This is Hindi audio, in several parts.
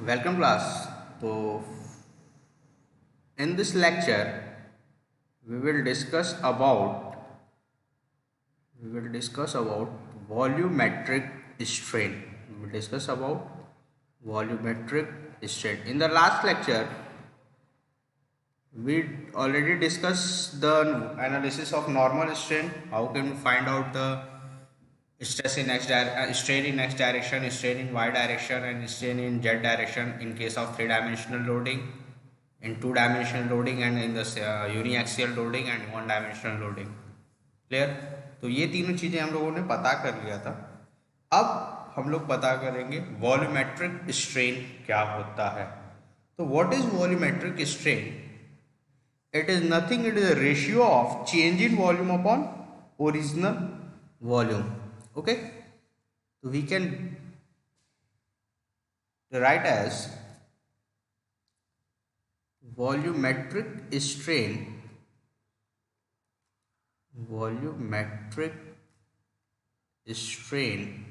welcome class. So, in this lecture, we will discuss about volumetric strain. We will discuss about volumetric strain. In the last lecture, we already discussed the analysis of normal strain. How can we find out the strain in x direction, strain in y direction, and strain in z direction in case of three-dimensional loading, in two-dimensional loading, and in the uniaxial loading and one-dimensional loading. Clear? तो ये तीनों चीज़ें हम लोगों ने पता कर लिया था. अब हम लोग पता करेंगे वॉल्यूमेट्रिक स्ट्रेन क्या होता है. तो what is volumetric strain? It is nothing, it is a ratio of change in volume upon original volume. Okay, so we can write as volumetric strain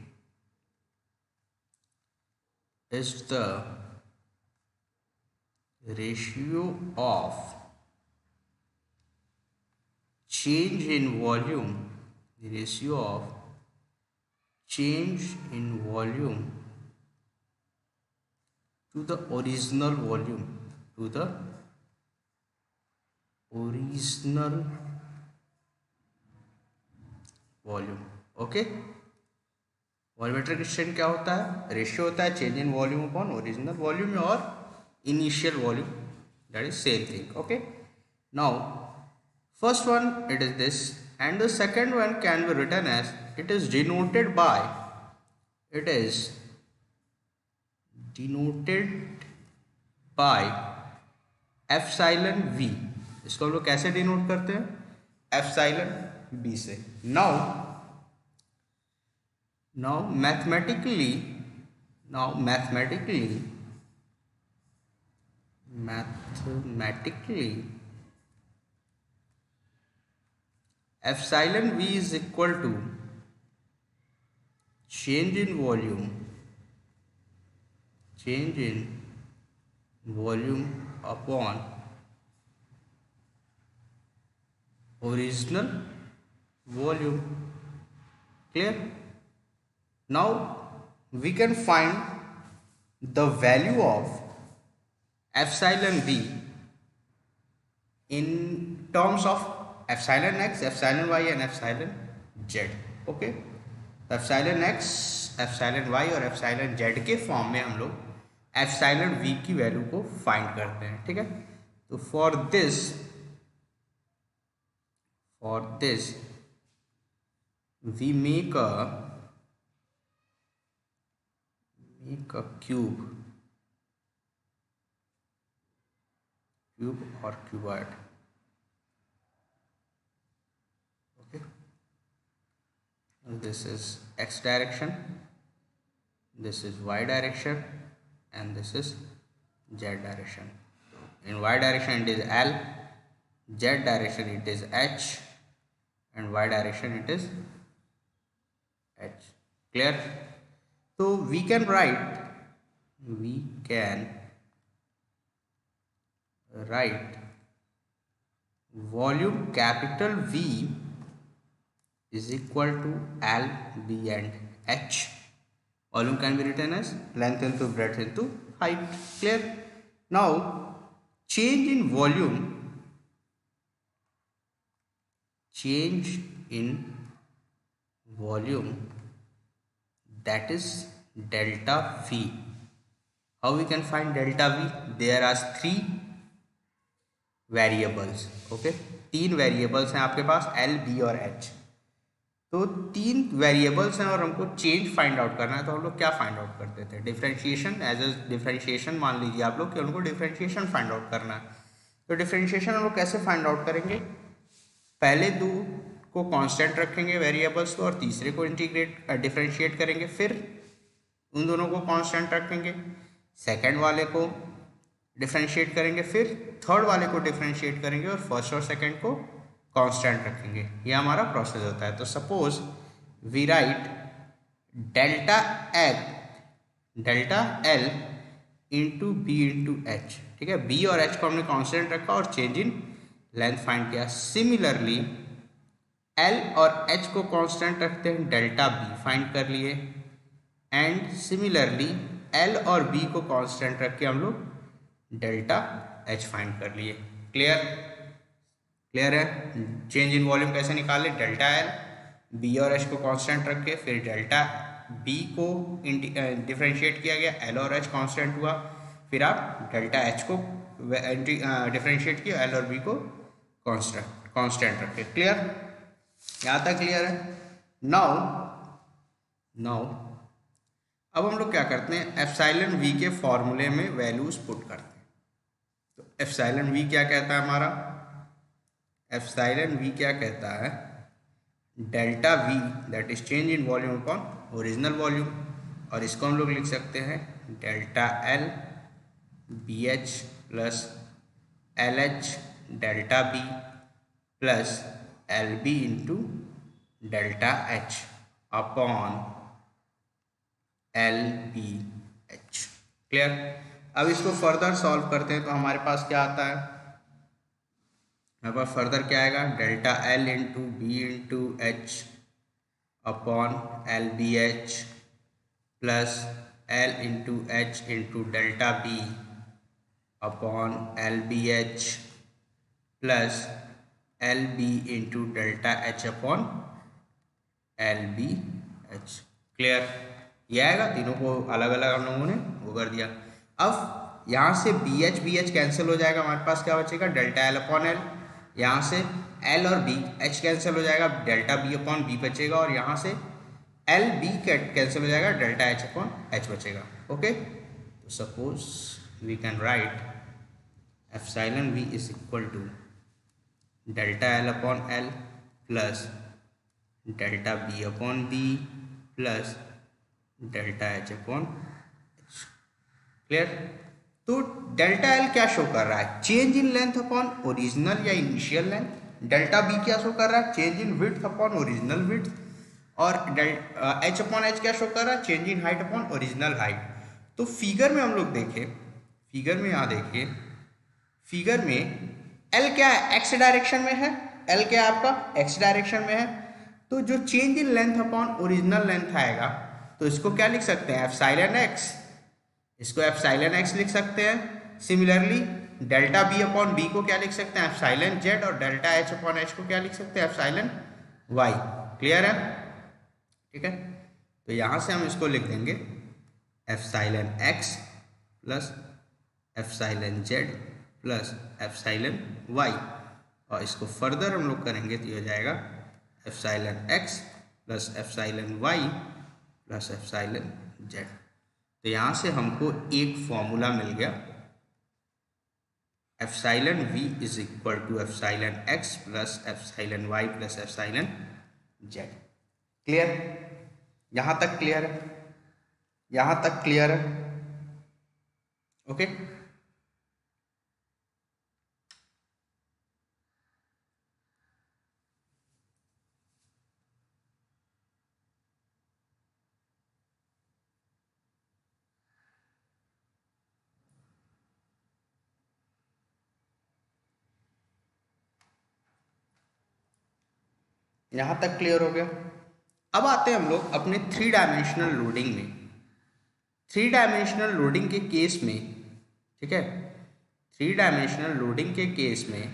is the ratio of change in volume to the original volume. Okay, volumetric strain क्या होता है? रेशियो होता है change in volume upon original volume और initial volume. That is same thing. Okay, now first one it is this, and the second one can be written as it is denoted by epsilon v. इसको हम लोग कैसे डिनोट करते हैं? एप्सिलॉन v से. now mathematically epsilon v is equal to change in volume upon original volume. Clear? Now we can find the value of epsilon v in terms of epsilon x, epsilon y and epsilon z. Okay, तो epsilon x, epsilon y और epsilon z के फॉर्म में हम लोग epsilon v की वैल्यू को फाइंड करते हैं. ठीक है, तो for this we make a cube or cuboid. Okay, this is x direction, this is y direction, and this is z direction. In y direction it is L, z direction it is h, and y direction it is h. Clear? So we can write volume capital V is equal to L, B and H. Volume can be written as length into breadth into height. Clear? Now change in volume, that is delta V. How we can find delta V? There are three variables. Okay, तीन वेरिएबल्स हैं आपके पास L, B और H. तो तीन वेरिएबल्स हैं और हमको चेंज फाइंड आउट करना है. तो हम लोग क्या फाइंड आउट करते थे? डिफरेंशिएशन. एज ए डिफरेंशिएशन मान लीजिए आप लोग कि उनको डिफरेंशिएशन फाइंड आउट करना है. तो डिफरेंशिएशन हम लोग कैसे फाइंड आउट करेंगे? पहले दो को कांस्टेंट रखेंगे वेरिएबल्स को और तीसरे को डिफरेंशिएट करेंगे, फिर उन दोनों को कांस्टेंट रखेंगे, सेकंड वाले को डिफरेंशिएट करेंगे, फिर थर्ड वाले को डिफरेंशिएट करेंगे और फर्स्ट और सेकंड को कांस्टेंट रखेंगे. ये हमारा प्रोसेस होता है. तो suppose we write delta L into B into H. ठीक है, बी और एच को हमने कांस्टेंट रखा और चेंज इन लेंथ फाइंड किया। सिमिलरली एल और एच को कांस्टेंट रखते हैं, डेल्टा बी फाइंड कर लिए। एंड सिमिलरली एल और बी को कांस्टेंट रख के हम लोग डेल्टा एच फाइंड कर लिए। क्लियर? क्लियर है? चेंज इन वॉल्यूम कैसे निकाले? डेल्टा एल, बी और एच को कांस्टेंट रख के, फिर डेल्टा बी को डिफ्रेंशिएट किया गया, एल और एच कांस्टेंट हुआ, फिर आप डेल्टा एच को डिफ्रेंशिएट किया, एल और बी को कांस्टेंट रख के। क्लियर? यहाँ तक क्लियर है? नाउ अब हम लोग क्या करते हैं, एप्सिलॉन वी के फॉर्मूले में वैल्यूज पुट करते हैं। तो एप्सिलॉन वी क्या कहता है हमारा? एप्सिलॉन वी क्या कहता है? Delta V that is change in volume upon original volume, और इसको हम लोग लिख सकते हैं delta L B H plus L H delta B plus L B into delta H upon L B H. Clear? अब इसको फर्दर सॉल्व करते हैं तो हमारे पास क्या आता है? हमारे पास फर्दर क्या आएगा? Delta L into B into H upon L B H plus L into H into delta B upon L B H plus L B into delta H upon L B H. Clear? ये आएगा, तीनों को अलग अलग हम लोगों ने वो कर दिया। अब यहाँ से बी एच कैंसिल हो जाएगा, हमारे पास क्या बचेगा? Delta L upon L. यहाँ से एल और बी एच कैंसिल हो जाएगा, डेल्टा बी अपॉन बी बचेगा, और यहाँ से एल बी कैंसिल हो जाएगा, डेल्टा एच अपॉन एच बचेगा। ओके, तो suppose we can write epsilon we is equal to delta L upon L plus delta B upon B plus delta H upon H. Clear? तो डेल्टा एल क्या शो कर रहा है? Change in length upon original या इनिशियल लेंथ। डेल्टा बी क्या शो कर रहा है? Change in width upon original width. और एच अपॉन एच क्या शो कर रहा है? Change in height upon original height. तो फिगर में हम लोग देखें, फिगर में यहाँ देखिए, फिगर में एल क्या है? एक्स डायरेक्शन में है। एल क्या है आपका? एक्स डायरेक्शन में है। तो जो change in length upon original length आएगा, तो इसको क्या लिख सकते हैं? Epsilon X. इसको एप्सिलॉन एक्स लिख सकते हैं। Similarly delta B upon B को क्या लिख सकते हैं? Epsilon Z. और डेल्टा एच अपॉन एच को क्या लिख सकते हैं? Epsilon Y. क्लियर है? ठीक है, तो यहां से हम इसको लिख देंगे epsilon X plus epsilon Z plus epsilon Y, और इसको फर्दर हम लोग करेंगे तो ये हो जाएगा epsilon X plus epsilon Y plus epsilon Z. तो यहाँ से हमको एक फॉर्मूला मिल गया, epsilon we is equal to epsilon X plus epsilon Y plus epsilon Z. Clear? यहाँ तक क्लियर है? यहाँ तक क्लियर है? ओके, यहाँ तक क्लियर हो गया? अब आते हैं हम लोग अपने 3 डायमेंशनल लोडिंग में। 3 डायमेंशनल लोडिंग के केस में, ठीक है, 3 डायमेंशनल लोडिंग के केस में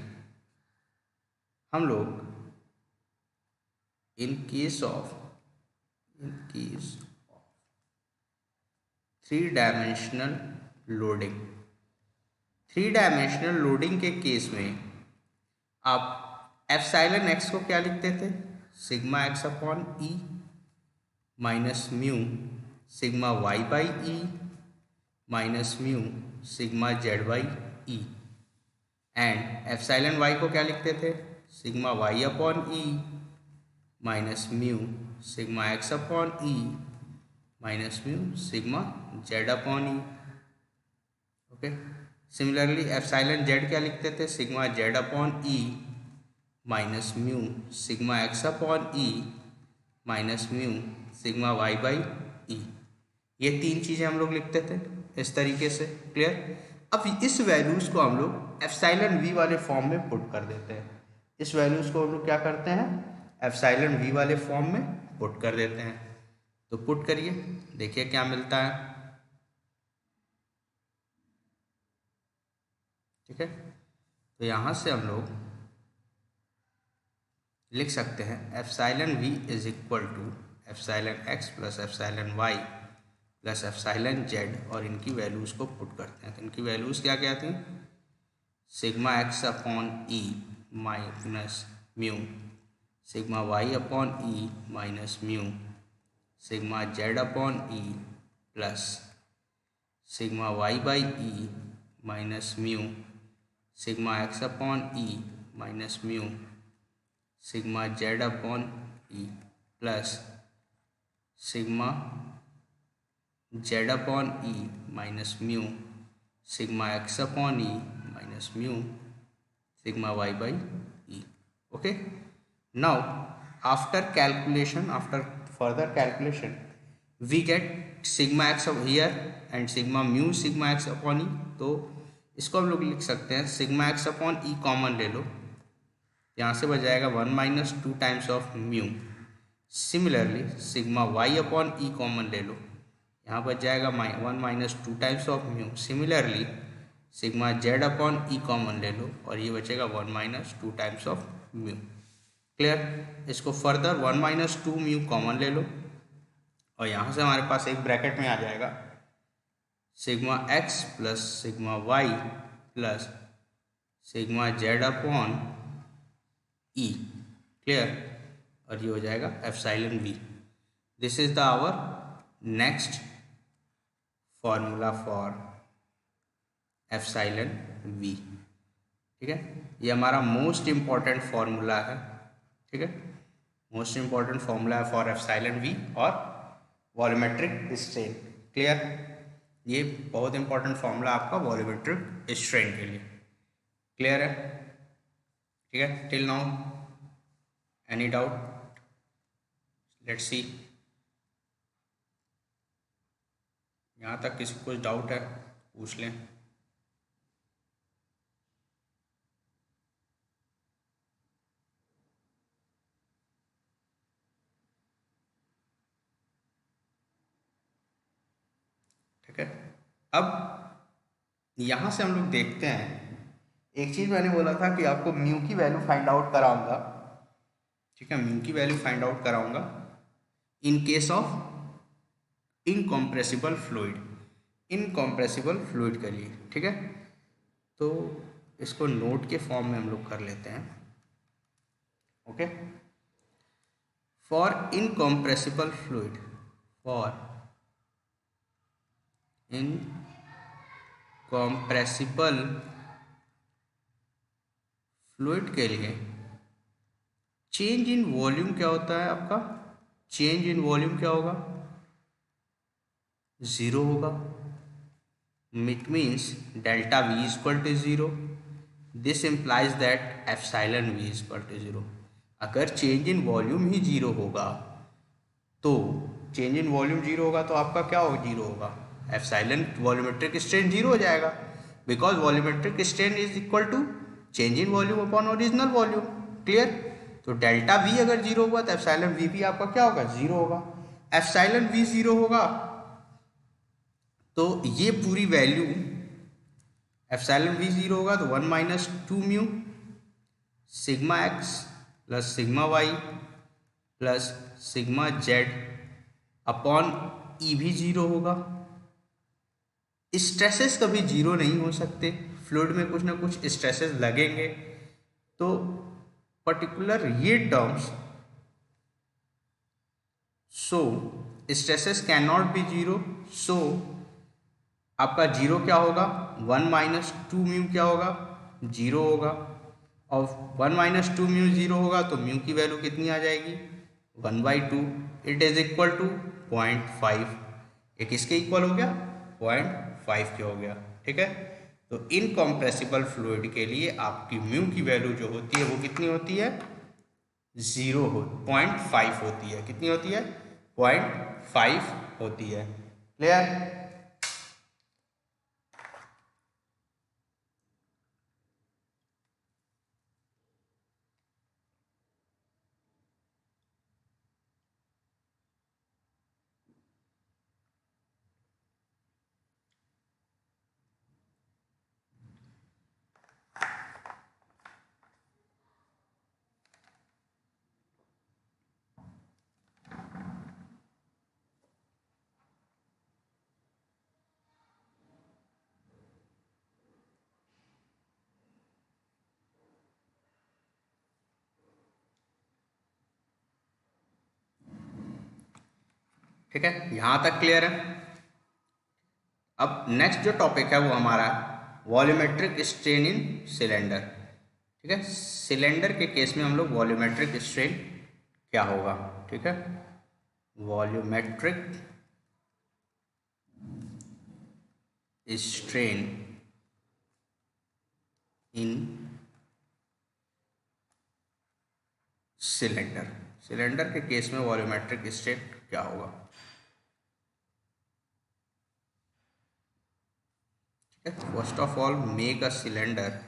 हम लोग in case of 3 dimensional loading, 3 dimensional loading के केस में आप एप्सिलॉन एक्स को क्या लिखते थे? Sigma x upon E minus mu sigma Y by E minus mu sigma z by E. And epsilon y को क्या लिखते थे? Sigma Y upon E minus mu sigma x upon E minus mu sigma Z upon E. Okay, similarly epsilon z क्या लिखते थे? Sigma Z upon E minus mu sigma x upon E minus mu sigma Y by E. ये 3 चीज़ें हम लोग लिखते थे। इस तरीके से। क्लियर। अब इस वैल्यूज़ को हम लोग एप्सिलॉन वी वाले फॉर्म में पुट कर देते हैं। इस वैल्यूज़ को हम लोग क्या करते हैं, एप्सिलॉन वी वाले फॉर्म में पुट कर देते हैं। तो पुट करिए, देखिए क्या मिलता है। ठीक है, तो यहाँ से हम लोग लिख सकते हैं epsilon we is equal to epsilon X plus epsilon Y plus epsilon Z, और इनकी वैल्यूज़ को पुट करते हैं। तो इनकी वैल्यूज़ क्या क्या थी, sigma x upon E minus mu, sigma Y upon E minus mu, sigma Z upon E plus sigma Y by E minus mu, sigma x upon E minus mu, sigma Z upon E plus sigma Z upon E minus mu, sigma x upon E minus mu, sigma Y by E. Okay, now after calculation, after further calculation we get sigma X here and sigma mu sigma x upon e. तो इसको हम लोग लिख सकते हैं sigma x upon e common ले लो, यहाँ से बच जाएगा 1 minus 2 times of mu. Similarly sigma Y upon e common ले लो, यहाँ बच जाएगा 1 minus 2 times of mu. Similarly sigma Z upon e common ले लो और ये बचेगा 1 minus 2 times of mu. Clear. इसको फर्दर 1 माइनस 2 म्यू कॉमन ले लो और यहाँ से हमारे पास एक ब्रैकेट में आ जाएगा sigma x plus sigma y plus sigma Z upon e. Clear. और ये हो जाएगा epsilon v. This is the our next formula for epsilon v. ठीक है, ये हमारा मोस्ट इम्पॉर्टेंट फॉर्मूला है। ठीक है, मोस्ट इम्पॉर्टेंट फॉर्मूला है फॉर एप्सिलॉन वी और वॉल्यूमेट्रिक स्ट्रेन। क्लियर, ये बहुत इंपॉर्टेंट फॉर्मूला आपका वॉल्यूमेट्रिक स्ट्रेन के लिए। क्लियर है। ठीक है, till now any doubt, let's see. यहाँ तक किसी को कुछ डाउट है पूछ लें। ठीक है, अब यहाँ से हम लोग देखते हैं, एक चीज़ मैंने बोला था कि आपको म्यू की वैल्यू फाइंड आउट कराऊंगा। ठीक है, म्यू की वैल्यू फाइंड आउट कराऊंगा इन case of incompressible fluid, incompressible fluid के लिए। ठीक है, तो इसको नोट के फॉर्म में हम लोग कर लेते हैं। Okay, for incompressible fluid, for incompressible fluid के लिए चेंज इन वॉल्यूम क्या होता है आपका, चेंज इन वॉल्यूम क्या होगा, 0 होगा। It means delta v is equal to 0। This implies that epsilon we is equal to 0। अगर चेंज इन वॉल्यूम ही 0 होगा तो चेंज इन वॉल्यूम 0 होगा तो आपका क्या होगा, 0 होगा, एप्सिलॉन वॉल्यूमेट्रिक स्ट्रेन 0 हो जाएगा, because volumetric strain is equal to change in volume upon original volume. Clear. तो डेल्टा वी अगर 0 होगा तो एप्सिलॉन वी भी आपका क्या होगा, 0 होगा। एप्सिलॉन वी 0 होगा तो ये पूरी वैल्यू, एप्सिलॉन वी 0 होगा तो 1 minus 2 mu sigma x plus sigma y plus sigma Z upon e भी 0 होगा। स्ट्रेसेस कभी 0 नहीं हो सकते, फ्लूइड में कुछ ना कुछ स्ट्रेसेस लगेंगे। तो पर्टिकुलर ये terms, so stresses can not be 0, सो आपका 0 क्या होगा, 1 माइनस 2 म्यू क्या होगा, 0 होगा। और 1 माइनस 2 म्यू 0 होगा तो म्यू की वैल्यू कितनी आ जाएगी, 1/2। It is equal to 0.5। ये किसके इक्वल हो गया, 0.5 के हो गया। ठीक है, तो इनकॉम्प्रेसिबल फ्लूइड के लिए आपकी म्यू की वैल्यू जो होती है वो कितनी होती है, 0.5 होती है। कितनी होती है, 0.5 होती है। क्लियर। ठीक है, यहाँ तक क्लियर है। अब नेक्स्ट जो टॉपिक है वो हमारा वॉल्यूमेट्रिक स्ट्रेन इन सिलेंडर। ठीक है, सिलेंडर के केस में हम लोग वॉल्यूमेट्रिक स्ट्रेन क्या होगा, ठीक है, volumetric strain in cylinder, cylinder के केस में वॉल्यूमेट्रिक स्ट्रेन क्या होगा। ठीक है, first of all make a cylinder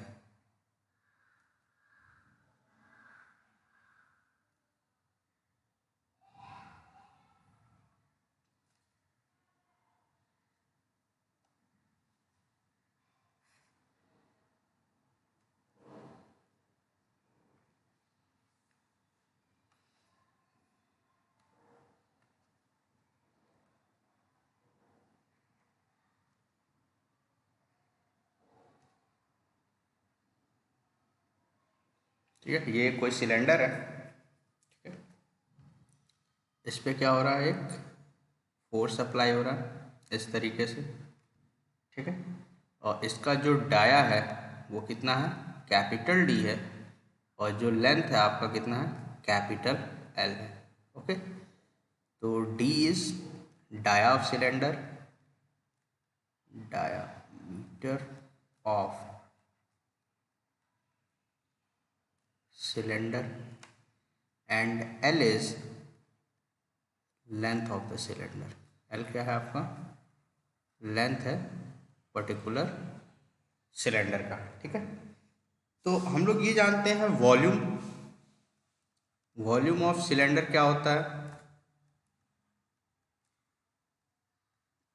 ठीक है, ये कोई सिलेंडर है, ठीक है, इस पे क्या हो रहा है, एक फोर्स अप्लाई हो रहा है इस तरीके से, ठीक है, और इसका जो डाया है वो कितना है, कैपिटल डी है, और जो लेंथ है आपका कितना है, कैपिटल एल है। ओके, तो d is dia of cylinder, diameter of cylinder and L is length of the cylinder। L क्या है आपका, लेंथ है पर्टिकुलर सिलेंडर का। ठीक है, तो हम लोग ये जानते हैं वॉल्यूम, वॉल्यूम ऑफ सिलेंडर क्या होता है,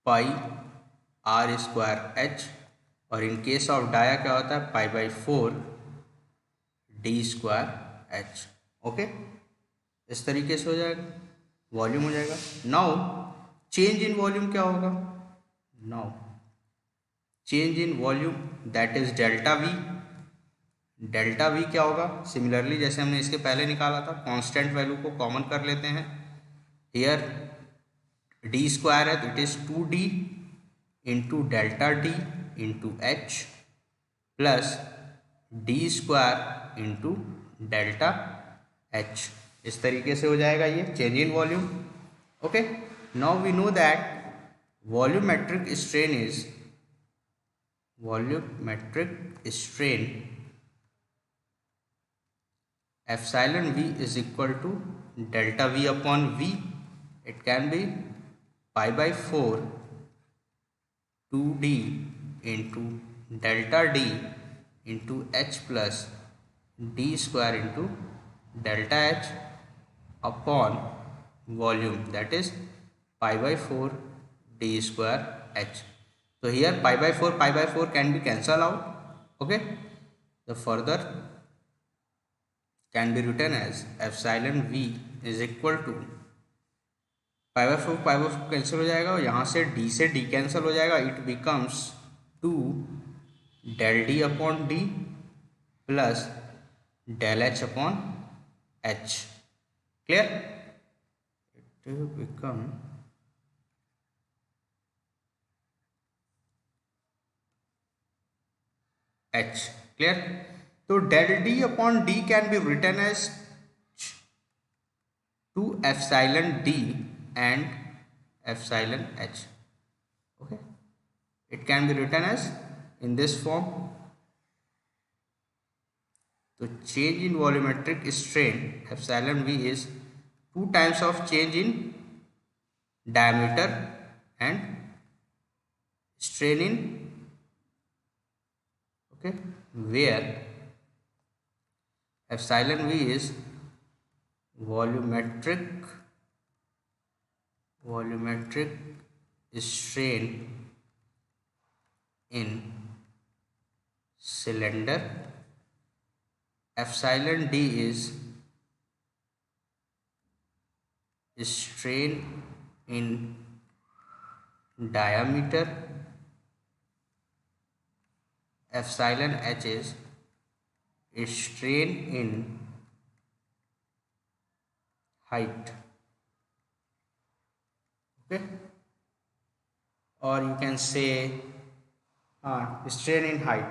पाई आर स्क्वायर एच, और इन केस ऑफ डाया क्या होता है, pi by 4 D square H. Okay, इस तरीके से हो जाएगा, वॉल्यूम हो जाएगा। नाउ चेंज इन वॉल्यूम क्या होगा, now change in volume that is delta we. Delta we क्या होगा, सिमिलरली जैसे हमने इसके पहले निकाला था, कांस्टेंट वैल्यू को कॉमन कर लेते हैं। हियर डी स्क्वायर है तो it is 2d into delta d into h plus d square into delta h. इस तरीके से हो जाएगा ये change in volume. Okay, now we know that volumetric strain is, volumetric strain epsilon v is equal to delta v upon v। it can be pi by 4 2d into delta d into h plus d square into delta h upon volume, that is pi by 4 d square h। so here pi by 4 can be cancelled out। okay, the further can be written as epsilon v is equal to pi by four cancel हो जाएगा, और यहाँ से d कैंसिल हो जाएगा, it becomes 2 del d upon d plus del h upon H. Clear, it become h. Clear, तो del d upon d can be written as 2 epsilon d and epsilon h। okay, it can be written as in this form। तो change in volumetric strain epsilon v is 2 times of change in diameter and strain in, okay, where epsilon v is volumetric strain in cylinder, epsilon d is strain in diameter, epsilon h is strain in height। okay, or you can say strain in height,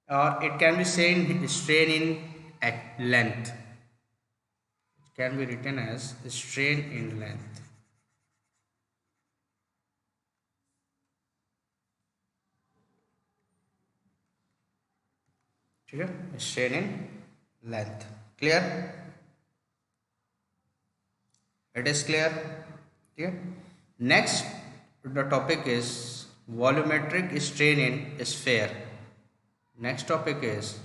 or it can be said strain in length. It can be written as strain in length. ठीक है, strain in length. Clear? It is clear. ठीक है. Next, the topic is volumetric strain in sphere. Next topic is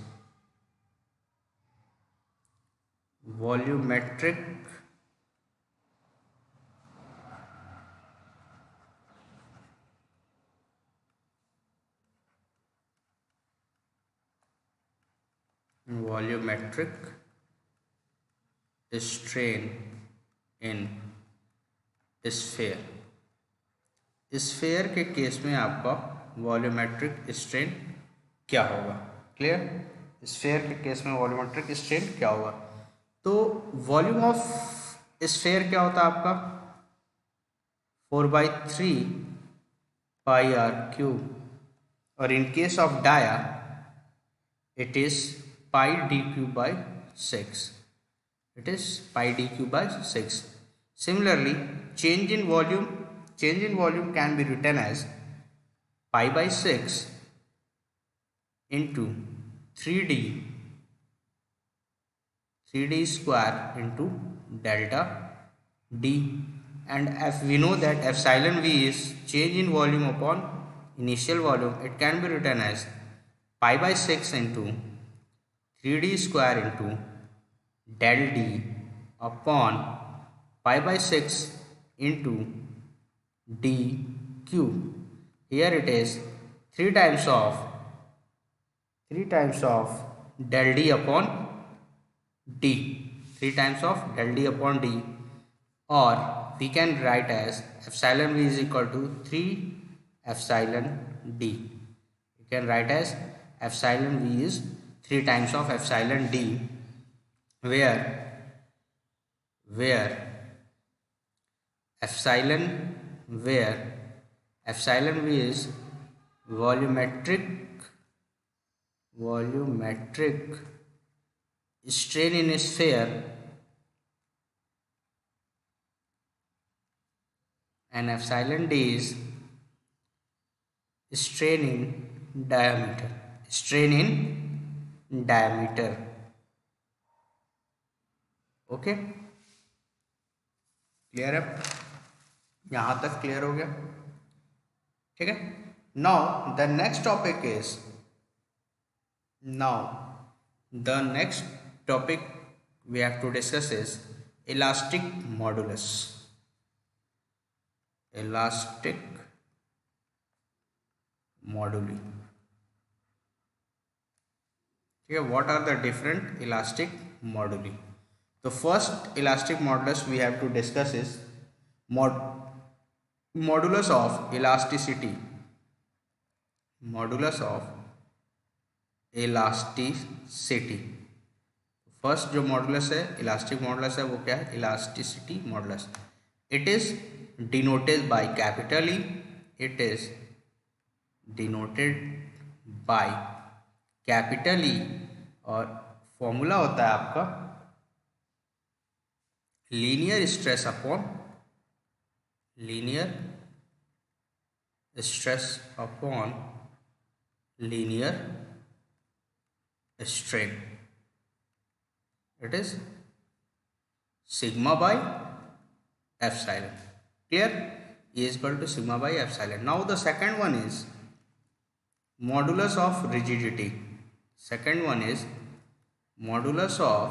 volumetric volumetric strain in sphere. Sphere के केस में आपका वॉल्यूमेट्रिक स्ट्रेन क्या होगा? क्लियर? स्फेयर के केस में वॉल्यूमेट्रिक स्ट्रेन क्या होगा? तो वॉल्यूम ऑफ स्फेयर क्या होता है आपका? 4/3 पाई आर क्यूब, और in case of dia it is pi d cube by 6. It is pi d cube by 6. Similarly, change in volume can be written as pi by 6 into 3d square into delta d, and if we know that epsilon v is change in volume upon initial volume, it can be written as pi by 6 into 3d square into del d upon pi by 6 into d cube. Here it is 3 times of del d upon d, 3 times of del d upon d, or we can write as epsilon v is equal to 3 epsilon d. You can write as epsilon v is 3 times of epsilon d, where epsilon v is volumetric strain in a sphere, and epsilon d is strain in diameter. Okay, clear है? यहां तक क्लियर हो गया? ठीक है. Now the next topic we have to discuss is elastic modulus. Elastic moduli. What are the different elastic moduli? The first elastic modulus we have to discuss is modulus of elasticity. Modulus of elasticity. First जो मॉडुलस है, इलास्टिक मॉडुलस है, वो क्या है? Elasticity modulus. It is denoted by capital E. It is denoted by capital E, और फॉर्मूला होता है आपका linear stress upon linear strain. It is sigma by epsilon. Clear? E is equal to sigma by epsilon. Now the second one is modulus of rigidity. Second one is modulus of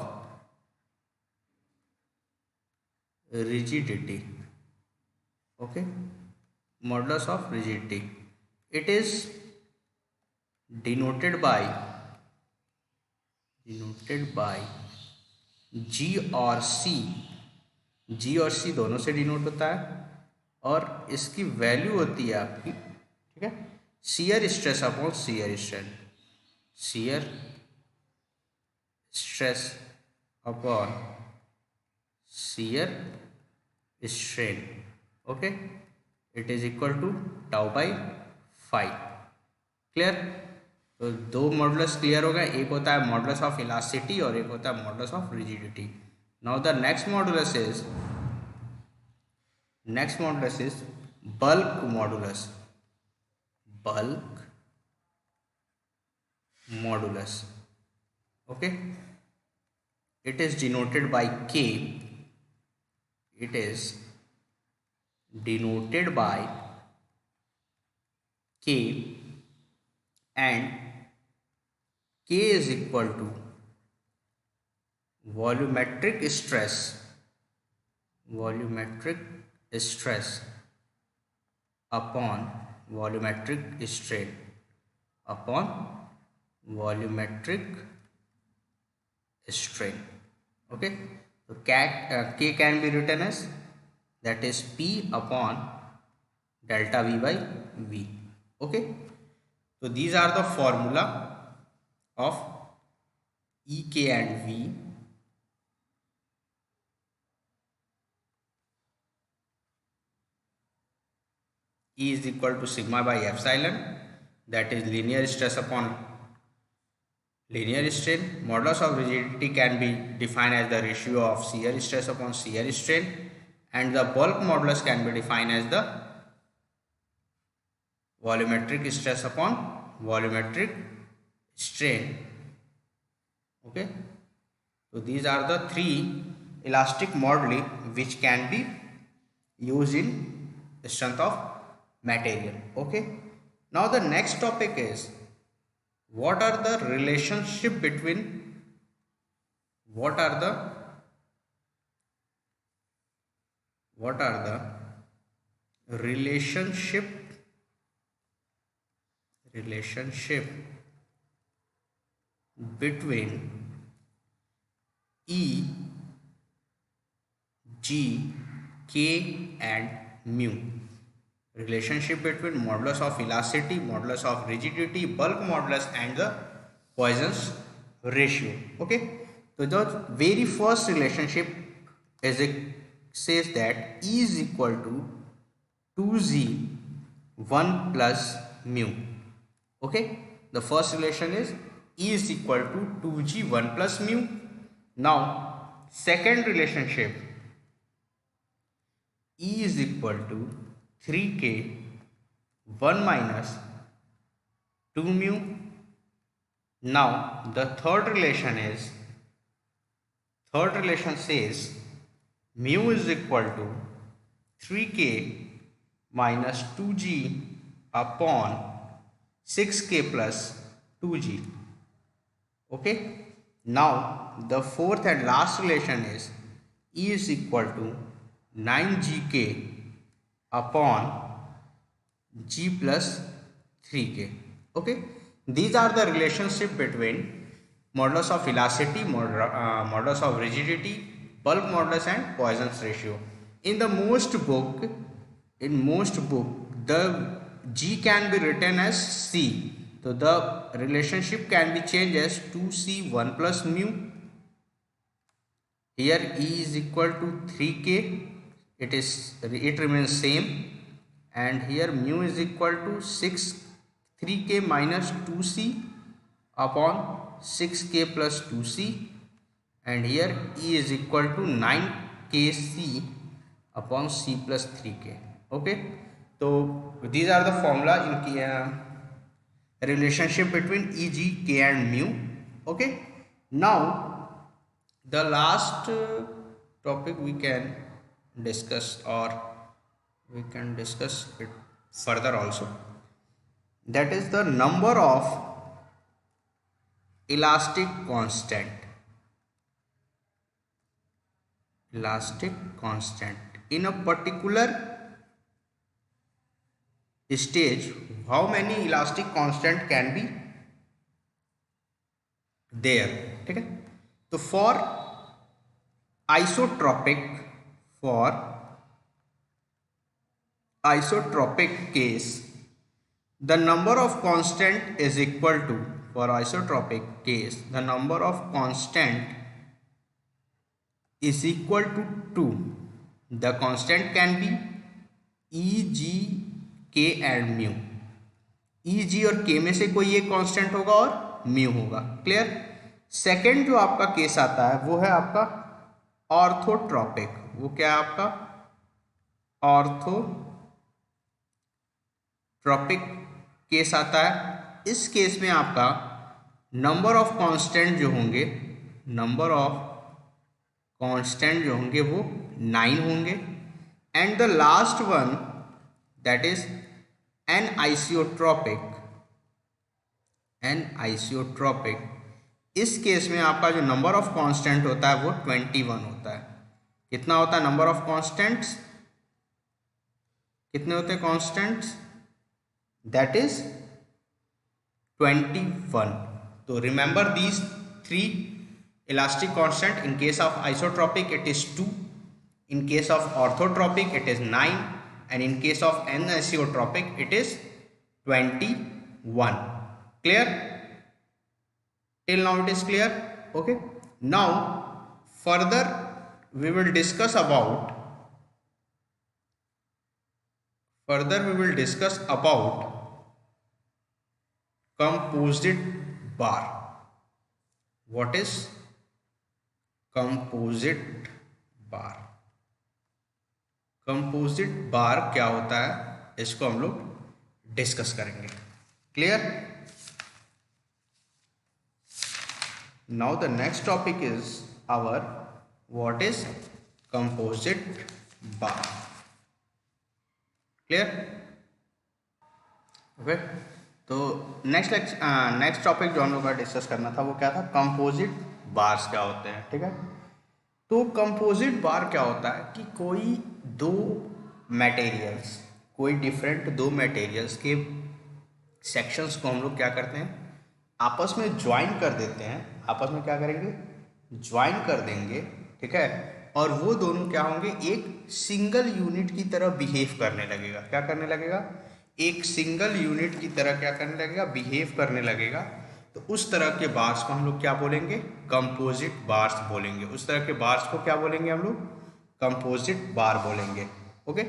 rigidity. Okay, modulus of rigidity. It is denoted by G और C दोनों से डिनोट होता है, और इसकी वैल्यू होती है आपकी, ठीक है, shear stress upon shear strain. Shear stress upon shear strain. Okay, it is equal to tau by phi. Clear? तो दो मॉडुलस क्लियर हो गए, एक होता है मॉडुलस ऑफ इलास्टिसिटी और एक होता है modulus of rigidity. Now the next modulus is bulk modulus. Bulk modulus. Okay, it is denoted by K. It is denoted by K, and K is equal to volumetric stress upon volumetric strain upon volumetric strain. Okay, so K can be written as, that is P upon delta V by V. Okay, so these are the formula of E, K and V. E is equal to sigma by epsilon, that is linear stress upon linear strain. Modulus of rigidity can be defined as the ratio of shear stress upon shear strain, and the bulk modulus can be defined as the volumetric stress upon volumetric strain. Okay, so these are the three elastic moduli which can be used in strength of material. Okay, now the next topic is, what are the relationship between relationship between E, G, K and mu. Relationship between modulus of elasticity, modulus of rigidity, bulk modulus and the Poisson's ratio. Okay, so the very first relationship is, it says that E is equal to 2z 1 plus mu. Okay, the first relation is E is equal to 2g 1 plus mu. Now second relationship, E is equal to 3k 1 minus 2 mu. Now the third relation says mu is equal to 3k minus 2g upon 6k plus 2g. Okay, now the fourth and last relation is E is equal to 9gk upon g plus 3k. Okay, these are the relationship between modulus of elasticity, modulus of rigidity, bulk modulus and Poisson's ratio. In most book, the G can be written as C. So the relationship can be changed as 2c 1 plus mu. Here E is equal to 3k, it remains same, and here mu is equal to 3k minus 2c upon 6k plus 2c, and here E is equal to 9kc upon c plus 3k. Okay, so these are the formula in relationship between E, G, K and mu. Okay, now the last topic we can discuss, or we can discuss it further also, that is the number of elastic constant in a particular stage. How many elastic constant can be there? Okay, so for isotropic case, the number of constant is equal to, for isotropic case, the number of constant is equal to 2, the constant can be E, G, K and mu. E, G और K में से कोई एक कांस्टेंट होगा और म्यू होगा। क्लियर। सेकंड जो आपका केस आता है वो है आपका ऑर्थोट्रॉपिक। वो क्या है आपका? ऑर्थोट्रॉपिक केस आता है। इस केस में आपका नंबर ऑफ कांस्टेंट जो होंगे, नंबर ऑफ कांस्टेंट जो होंगे वो 9 होंगे, and the last one that is an isotropic. इस केस में आपका जो नंबर ऑफ कांस्टेंट होता है वो 21 होता है। कितना होता है नंबर ऑफ कांस्टेंट्स? कितने होते हैं कांस्टेंट्स? That is 21। तो remember these three elastic constant. In case of isotropic it is 2, in case of orthotropic it is 9, and in case of anisotropic it is 21. Clear? Till now it is clear? Okay. Now further we will discuss about composite bar. What is composite bar? Composite bar क्या होता है इसको हम लोग डिस्कस करेंगे। Clear? Now the next topic is our what is composite bar. Clear? Okay. तो नेक्स्ट टॉपिक जो हम लोग का डिस्कस करना था वो क्या था? कंपोजिट बार्स क्या होते हैं। ठीक है। तो कंपोजिट बार क्या होता है कि कोई डिफरेंट दो मटेरियल्स के सेक्शंस को हम लोग क्या करते हैं? आपस में ज्वाइन कर देते हैं। आपस में क्या करेंगे? ज्वाइन कर देंगे। ठीक है। और वो दोनों क्या होंगे? एक सिंगल यूनिट की तरह बिहेव करने लगेगा। क्या करने लगेगा? एक सिंगल यूनिट की तरह क्या करने लगेगा? बिहेव करने लगेगा। तो उस तरह के बार्स को हम लोग क्या बोलेंगे? कंपोजिट बार्स बोलेंगे। उस तरह के बार्स को क्या बोलेंगे हम लोग? कंपोजिट बार बोलेंगे। ओके।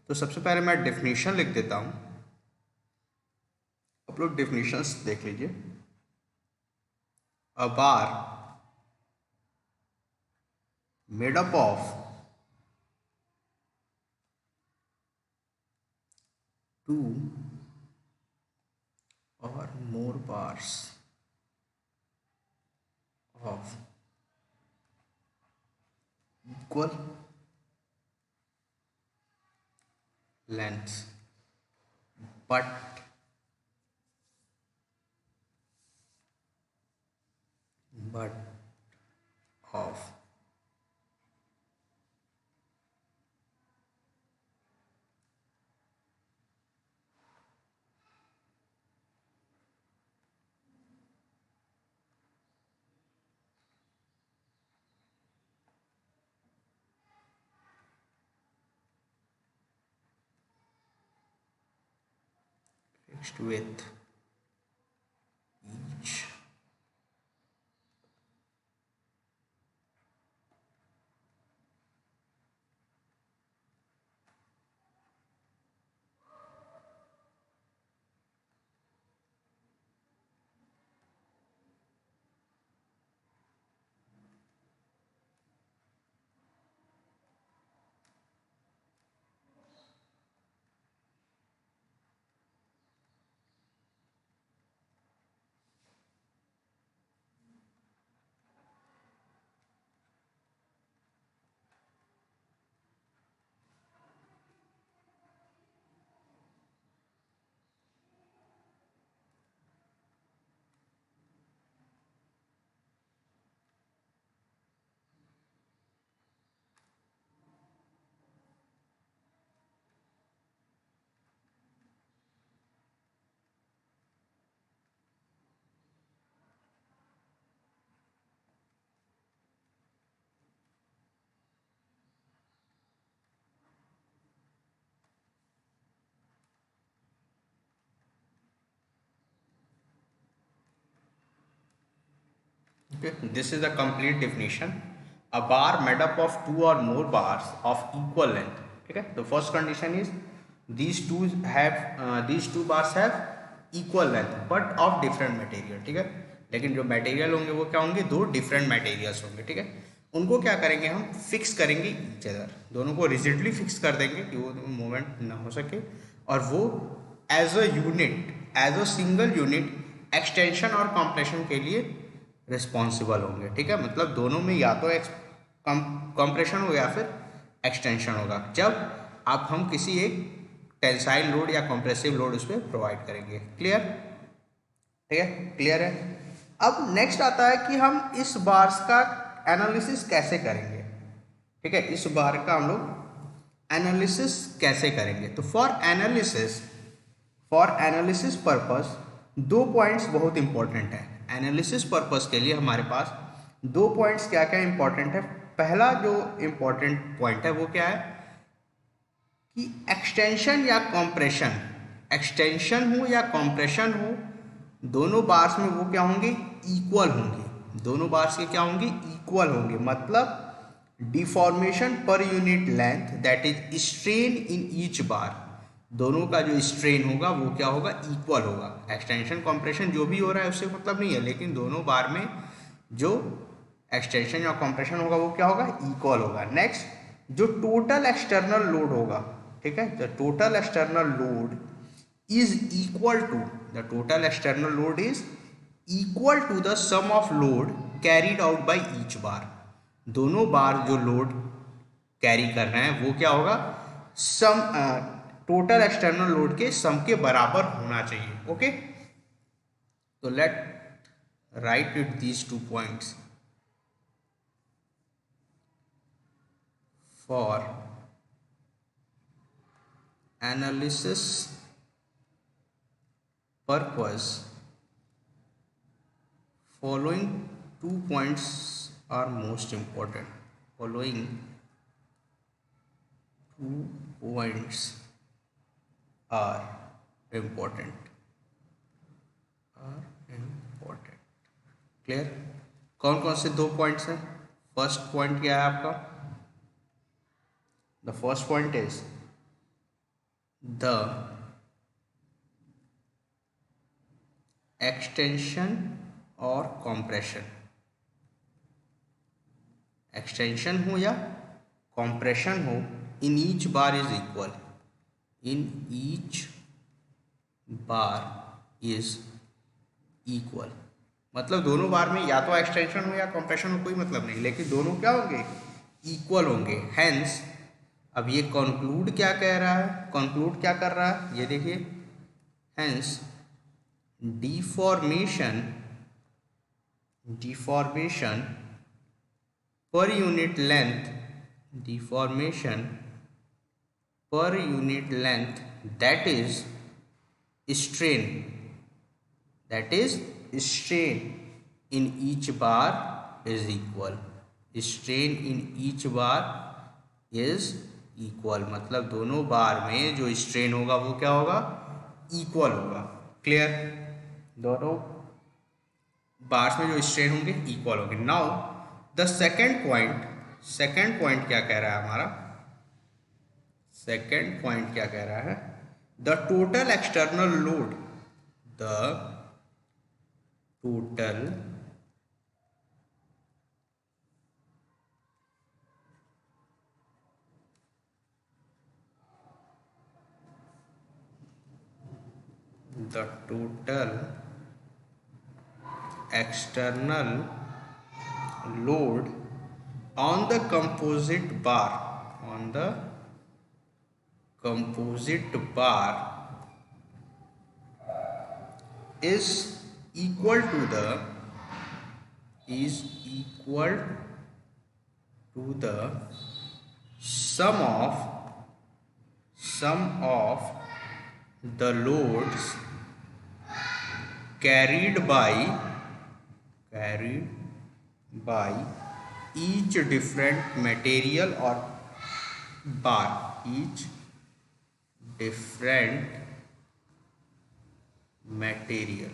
तो सबसे पहले मैं डेफिनेशन लिख देता हूं, आप लोग डेफिनेशंस देख लीजिए। अ बार मेड अप ऑफ टू और मोर bars of equal length but of fixed with each okay, this is the complete definition. a bar made up of two or more bars of equal length. ठीक है, the first condition is these two bars have equal length but of different material. ठीक है, लेकिन जो मटेरियल होंगे वो क्या होंगे, दो डिफरेंट मटेरियल्स होंगे. ठीक है, उनको क्या करेंगे, हम फिक्स करेंगे ईच अदर, दोनों को रिजिडली फिक्स कर देंगे कि वो मूवमेंट ना हो सके, और वो as a unit, as a single unit extension और कॉम्प्रेशन के लिए रिस्पॉन्सिबल होंगे. ठीक है, मतलब दोनों में या तो कॉम्प्रेशन हो या फिर एक्सटेंशन होगा जब आप हम किसी एक टेंसाइल लोड या कॉम्प्रेसिव लोड उस पर प्रोवाइड करेंगे. क्लियर? ठीक है, क्लियर है. अब नेक्स्ट आता है कि हम इस बार्स का एनालिसिस कैसे करेंगे. ठीक है, इस बार का हम लोग एनालिसिस कैसे करेंगे. तो फॉर एनालिसिस पर्पस दो पॉइंट्स बहुत इंपॉर्टेंट है. एनालिसिस पर्पस के लिए हमारे पास दो पॉइंट्स क्या क्या इंपॉर्टेंट है. पहला जो इंपॉर्टेंट पॉइंट है वो क्या है कि एक्सटेंशन या कॉम्प्रेशन, एक्सटेंशन हो या कॉम्प्रेशन हो, दोनों बार्स में वो क्या होंगे, इक्वल होंगे. दोनों बार्स के क्या होंगे, इक्वल होंगे. मतलब deformation per unit length that is strain in each bar, दोनों का जो स्ट्रेन होगा वो क्या होगा, इक्वल होगा. एक्सटेंशन कॉम्प्रेशन जो भी हो रहा है उससे मतलब नहीं है, लेकिन दोनों बार में जो एक्सटेंशन या कॉम्प्रेशन होगा वो क्या होगा, इक्वल होगा. नेक्स्ट, जो टोटल एक्सटर्नल लोड होगा, ठीक है, the total external load is equal to, the total external load is equal to the sum of load carried out by each bar. दोनों बार जो लोड कैरी कर रहे हैं वो क्या होगा, सम टोटल एक्सटर्नल लोड के सम के बराबर होना चाहिए. ओके, तो let write it these two points. For analysis purpose, following two points are most important. Following two points are important. Clear? कौन कौन से दो पॉइंट्स हैं. फर्स्ट पॉइंट क्या है आपका, the first point is the extension or compression. Extension हो या कॉम्प्रेशन हो, इन each bar is equal, in each bar is equal. मतलब दोनों बार में या तो एक्सटेंशन हो या कॉम्प्रेशन हो, कोई मतलब नहीं, लेकिन दोनों क्या होंगे, इक्वल होंगे. हेंस अब ये कंक्लूड क्या कह रहा है, कंक्लूड क्या कर रहा है, ये देखिए. Hence deformation per unit length, deformation per unit length that is strain, that is strain in each bar is equal. Strain in each bar is equal, मतलब दोनों बार में जो स्ट्रेन होगा वो क्या होगा, इक्वल होगा. क्लियर? दोनों बार्स में जो स्ट्रेन होंगे इक्वल होंगे. नाउ द सेकंड पॉइंट क्या कह रहा है हमारा, सेकंड पॉइंट क्या कह रहा है, the total external load, the total external load on the composite bar is equal to the sum of the loads carried by each different material or bar, each different material.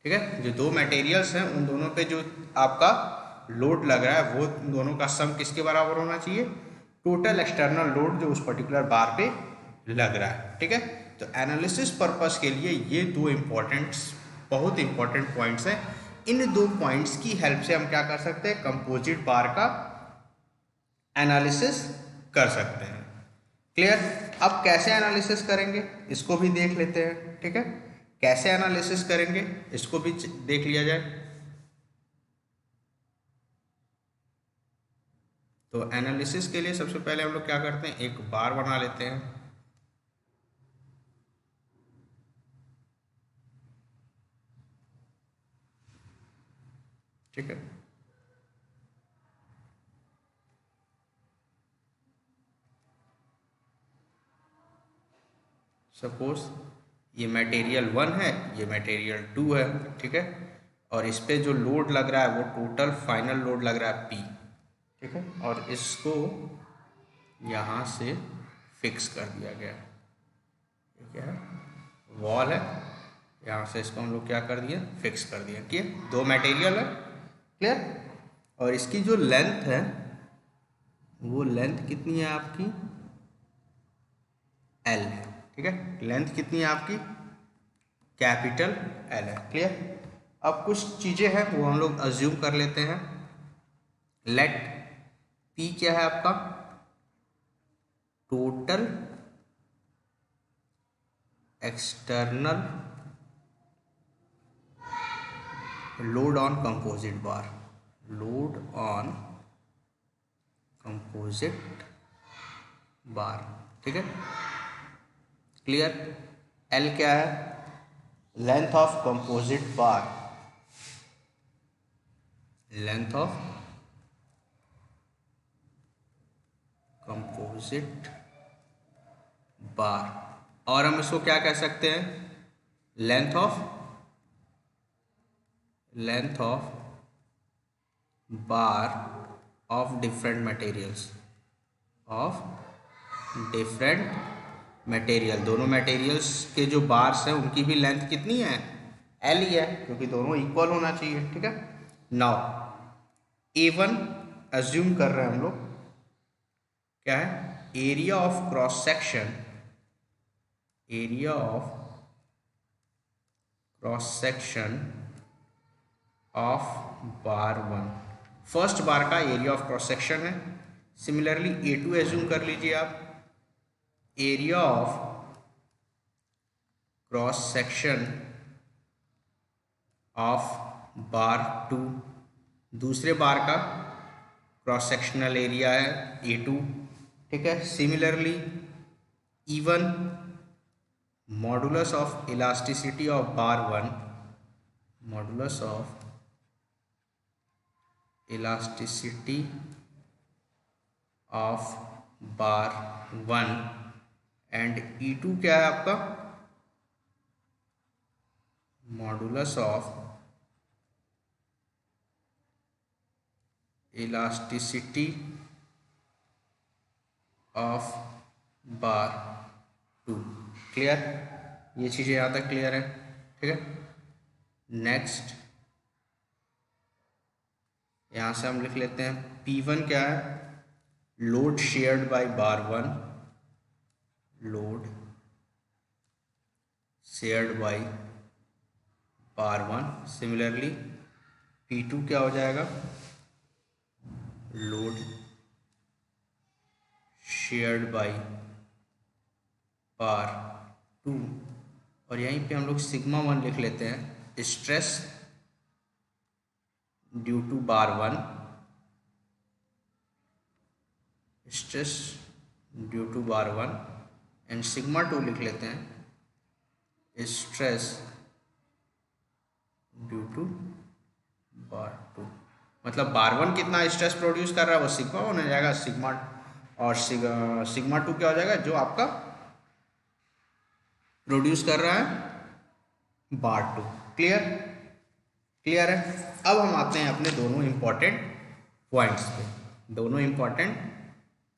ठीक है, जो दो मटेरियल्स हैं उन दोनों पे जो आपका लोड लग रहा है वो दोनों का सम किसके बराबर होना चाहिए, टोटल एक्सटर्नल लोड जो उस पर्टिकुलर बार पे लग रहा है। ठीक है, तो एनालिसिस पर्पस के लिए ये दो बहुत इंपॉर्टेंट पॉइंट्स हैं। इन दो पॉइंट्स की हेल्प से हम क्या कर सकते हैं, कंपोजिट बार का एनालिसिस कर सकते हैं। क्लियर। अब कैसे एनालिसिस करेंगे इसको भी देख लेते हैं। ठीक है, कैसे एनालिसिस करेंगे इसको भी देख लिया जाए। तो एनालिसिस के लिए सबसे पहले हम लोग क्या करते हैं, एक बार बना लेते हैं। ठीक है, सपोज ये मटेरियल 1 है, ये मटेरियल 2 है। ठीक है, और इस पे जो लोड लग रहा है वो टोटल फाइनल लोड लग रहा है P। ठीक है, और इसको यहाँ से फिक्स कर दिया गया। ये क्या है, वॉल है, यहाँ से इसको हम लोग क्या कर दिए, फिक्स कर दिया। कि दो मटेरियल है। क्लियर। और इसकी जो लेंथ है वो लेंथ कितनी है आपकी, L है। ठीक है, लेंथ कितनी है आपकी, कैपिटल L है। क्लियर। अब कुछ चीज़ें हैं वो हम लोग अज्यूम कर लेते हैं। लेट P क्या है आपका, total external load on composite bar, load on composite bar. ठीक है, क्लियर। L क्या है, length of composite bar, length of composite bar. और हम इसको क्या कह सकते हैं, length of bar of different materials, of different material. दोनों मटेरियल्स के जो बार्स हैं उनकी भी लेंथ कितनी है, L ही है, क्योंकि दोनों इक्वल होना चाहिए। ठीक है, नाउ A1 अज्यूम कर रहे हैं हम लोग, क्या है, area of cross section, area of cross section of bar 1, first bar का एरिया ऑफ क्रॉस सेक्शन है। सिमिलरली A2 एज्यूम कर लीजिए आप, area of cross section of bar 2, दूसरे बार का क्रॉस सेक्शनल एरिया है A2। ठीक है, similarly E1 modulus of elasticity of bar 1, modulus of elasticity of bar 1, and E2 क्या है आपका, modulus of elasticity of bar 2। Clear, ये चीज़ें यहाँ तक क्लियर है। ठीक है, नेक्स्ट यहाँ से हम लिख लेते हैं P1 क्या है, load shared by bar 1, load shared by bar 1। Similarly P2 क्या हो जाएगा, लोड शेयर्ड बाय बार 2। और यहीं पे हम लोग सिग्मा 1 लिख लेते हैं, stress due to bar 1, stress due to bar 1, and sigma 2 लिख लेते हैं, स्ट्रेस ड्यू टू बार 2। मतलब बार 1 कितना स्ट्रेस प्रोड्यूस कर रहा है वो सिग्मा 1 हो जाएगा, सिग्मा और सिग्मा 2 क्या हो जाएगा, जो आपका प्रोड्यूस कर रहा है बार 2। क्लियर, क्लियर है। अब हम आते हैं अपने दोनों इंपॉर्टेंट पॉइंट्स पे, दोनों इंपॉर्टेंट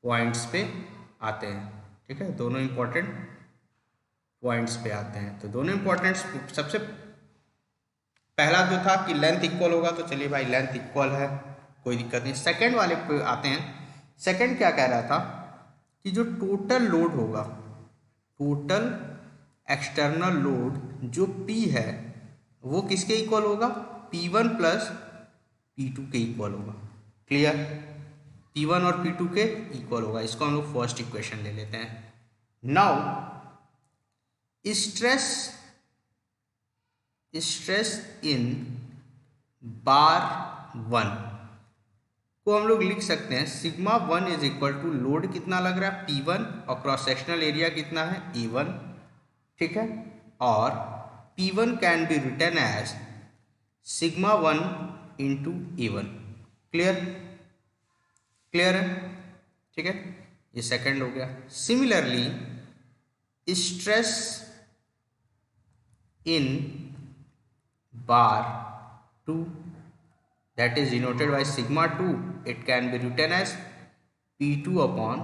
पॉइंट्स पे आते हैं। ठीक है, दोनों इंपॉर्टेंट पॉइंट्स पे आते हैं। तो दोनों इंपॉर्टेंट, सबसे पहला जो था कि लेंथ इक्वल होगा, तो चलिए भाई लेंथ इक्वल है। कोई दिक्कत नहीं। सेकंड वाले पे आते हैं। सेकंड क्या कह रहा था कि जो टोटल लोड होगा, टोटल एक्सटर्नल लोड जो P है वो किसके इक्वल होगा, P1 प्लस P2 के इक्वल होगा। क्लियर, P1 और P2 के इक्वल होगा। इसको हम लोग फर्स्ट इक्वेशन ले लेते हैं। नाउ स्ट्रेस इन बार 1 को हम लोग लिख सकते हैं sigma 1 is equal to load कितना लग रहा है P1 और क्रॉस सेक्शनल एरिया कितना है A1, ठीक है। और P1 can be written as sigma 1 into A1। Clear, clear है, ठीक है। ये सेकंड हो गया। Similarly stress in bar 2 that is denoted by sigma 2, it can be written as P2 upon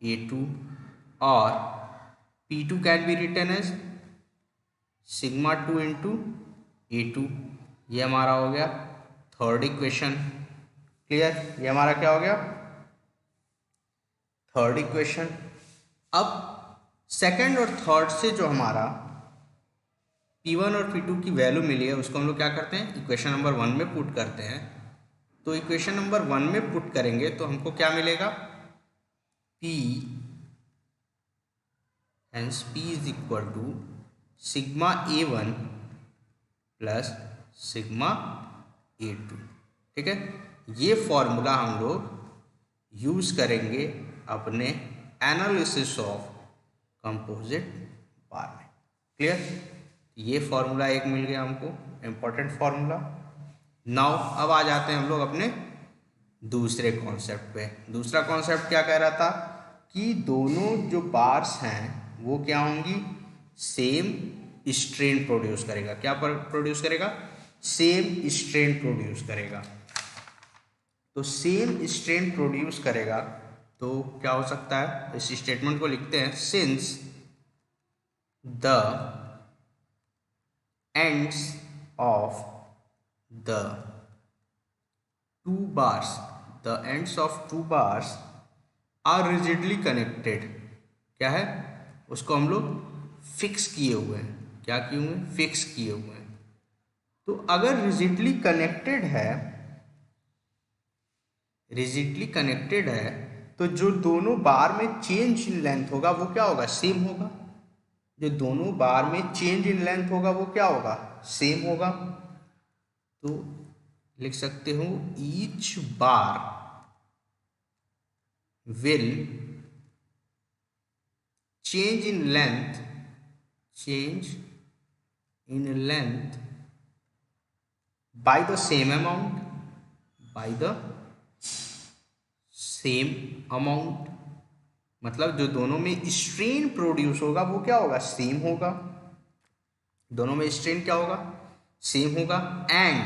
A2 or P2 can be written as sigma 2 into A2। ये हमारा हो गया थर्ड इक्वेशन। क्लियर, ये हमारा क्या हो गया, थर्ड इक्वेशन। अब सेकंड और थर्ड से जो हमारा P1 और P2 की वैल्यू मिली है उसको हम लोग क्या करते हैं, इक्वेशन नंबर 1 में पुट करते हैं। तो इक्वेशन नंबर 1 में पुट करेंगे तो हमको क्या मिलेगा, P hence P is equal to sigma A1 plus sigma A2। ठीक है, ये फॉर्मूला हम लोग यूज करेंगे अपने एनालिसिस ऑफ कंपोजिट बार में। क्लियर, ये फॉर्मूला एक मिल गया हमको, इम्पोर्टेंट फॉर्मूला। नाउ अब आ जाते हैं हम लोग अपने दूसरे कॉन्सेप्ट पे। दूसरा कॉन्सेप्ट क्या कह रहा था कि दोनों जो बार्स हैं वो क्या होंगी, सेम स्ट्रेन प्रोड्यूस करेगा। क्या प्रोड्यूस करेगा, सेम स्ट्रेन प्रोड्यूस करेगा। तो सेम स्ट्रेन प्रोड्यूस करेगा तो क्या हो सकता है, इस स्टेटमेंट को लिखते हैं, since the ends of the two bars, the ends of two bars are rigidly connected। क्या है, उसको हम लोग फिक्स किए हुए हैं। क्या किए हुए हैं, फिक्स किए हुए हैं। तो अगर रिजिडली कनेक्टेड है, रिजिडली कनेक्टेड है तो जो दोनों बार में चेंज इन लेंथ होगा वो क्या होगा, सेम होगा। जो दोनों बार में चेंज इन लेंथ होगा वो क्या होगा, सेम होगा। तो लिख सकते हो each bar will change in length, change in length by the same amount, by the same amount. मतलब जो दोनों में स्ट्रेन प्रोड्यूस होगा वो क्या होगा, सेम होगा। दोनों में स्ट्रेन क्या होगा, सेम होगा। And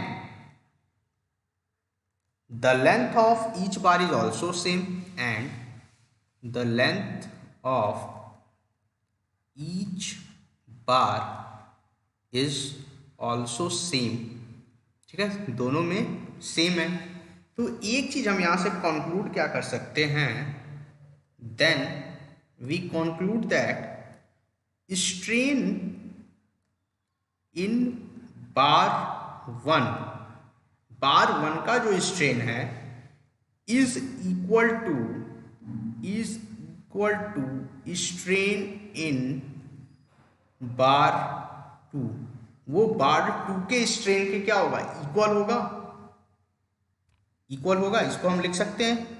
the length of each bar is also same, and the length of each bar is also same. ठीक है, दोनों में सेम है। तो एक चीज हम यहां से कंक्लूड क्या कर सकते हैं, then we conclude that strain in bar 1, बार 1 का जो स्ट्रेन है is equal to strain in bar 2। वो बार 2 के स्ट्रेन के क्या होगा, इक्वल होगा, इक्वल होगा। इसको हम लिख सकते हैं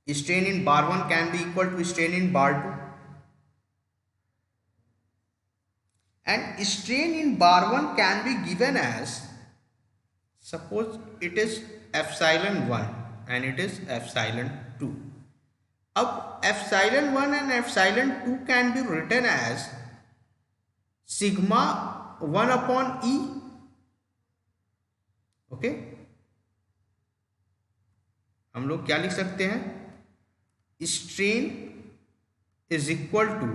strain in bar 1 can be equal to strain in bar 2, and strain in bar 1 can be given as, suppose it is epsilon 1 and it is epsilon 2। अब epsilon 1 and epsilon 2 can be written as sigma 1 upon E। Okay, हम लोग क्या लिख सकते हैं, strain is equal to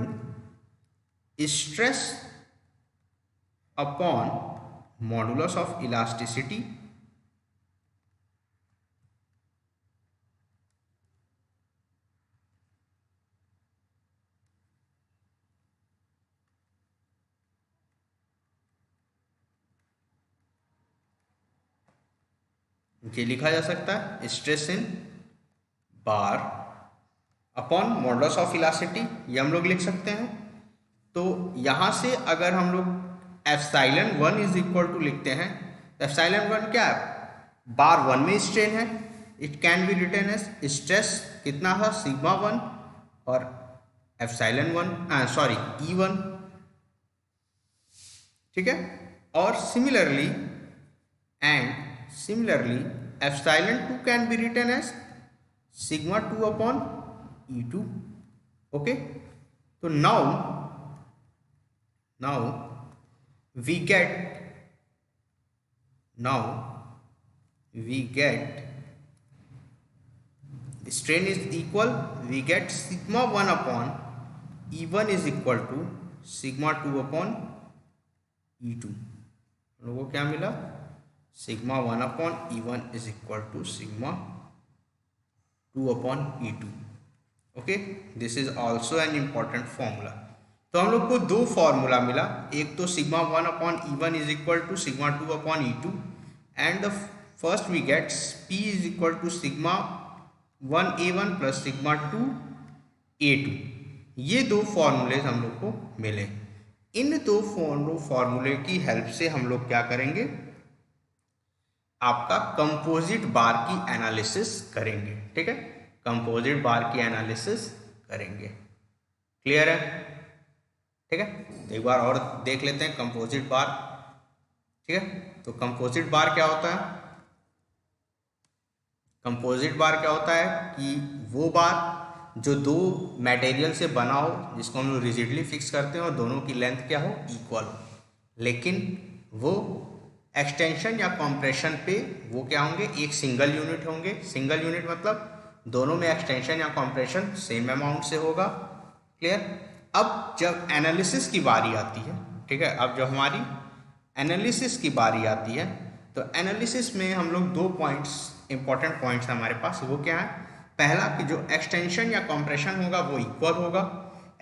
stress upon modulus of elasticity ये लिखा जा सकता है stress in bar upon modulus of elasticity, ये हम लोग लिख सकते हैं। तो यहाँ से अगर हम लोग एप्सिलॉन 1 इज इक्वल टू लिखते हैं, तो एप्सिलॉन 1 क्या है, बार 1 में स्ट्रेन है, it can be written as stress कितना है सिग्मा 1 और एप्सिलॉन 1 सॉरी E1, ठीक है। और similarly epsilon 2 can be written as sigma 2 upon E2, okay. तो now we get strain is equal, we get sigma 1 upon E1 is equal to sigma 2 upon E2। हम लोगों को क्या मिला, sigma 1 upon E1 is equal to sigma 2 upon E2, okay. This is also an important formula. तो हम लोग को दो फॉर्मूला मिला, एक तो sigma 1 upon E1 is equal to sigma 2 upon E2 and the first we get P is equal to sigma 1A1 plus sigma 2A2। ये दो फॉर्मूले हम लोग को मिले। इन दो फॉर्मूले की हेल्प से हम लोग क्या करेंगे, आपका कंपोजिट बार की एनालिसिस करेंगे, ठीक है। कंपोजिट बार की एनालिसिस करेंगे, क्लियर है, ठीक है। एक बार और देख लेते हैं कंपोजिट बार, ठीक है। तो कंपोजिट बार क्या होता है, कंपोजिट बार क्या होता है कि वो बार जो दो मटेरियल से बना हो, जिसको हम लोग रिजिडली फिक्स करते हैं और दोनों की लेंथ क्या हो, इक्वल हो, लेकिन वो एक्सटेंशन या कॉम्प्रेशन पे वो क्या होंगे, एक सिंगल यूनिट होंगे। सिंगल यूनिट मतलब दोनों में एक्सटेंशन या कॉम्प्रेशन सेम अमाउंट से होगा, क्लियर। अब जब एनालिसिस की बारी आती है, ठीक है, अब जब हमारी एनालिसिस की बारी आती है, तो एनालिसिस में हम लोग दो पॉइंट्स, इंपॉर्टेंट पॉइंट्स हमारे पास, वो क्या है, पहला कि जो एक्सटेंशन या कॉम्प्रेशन होगा वो इक्वल होगा।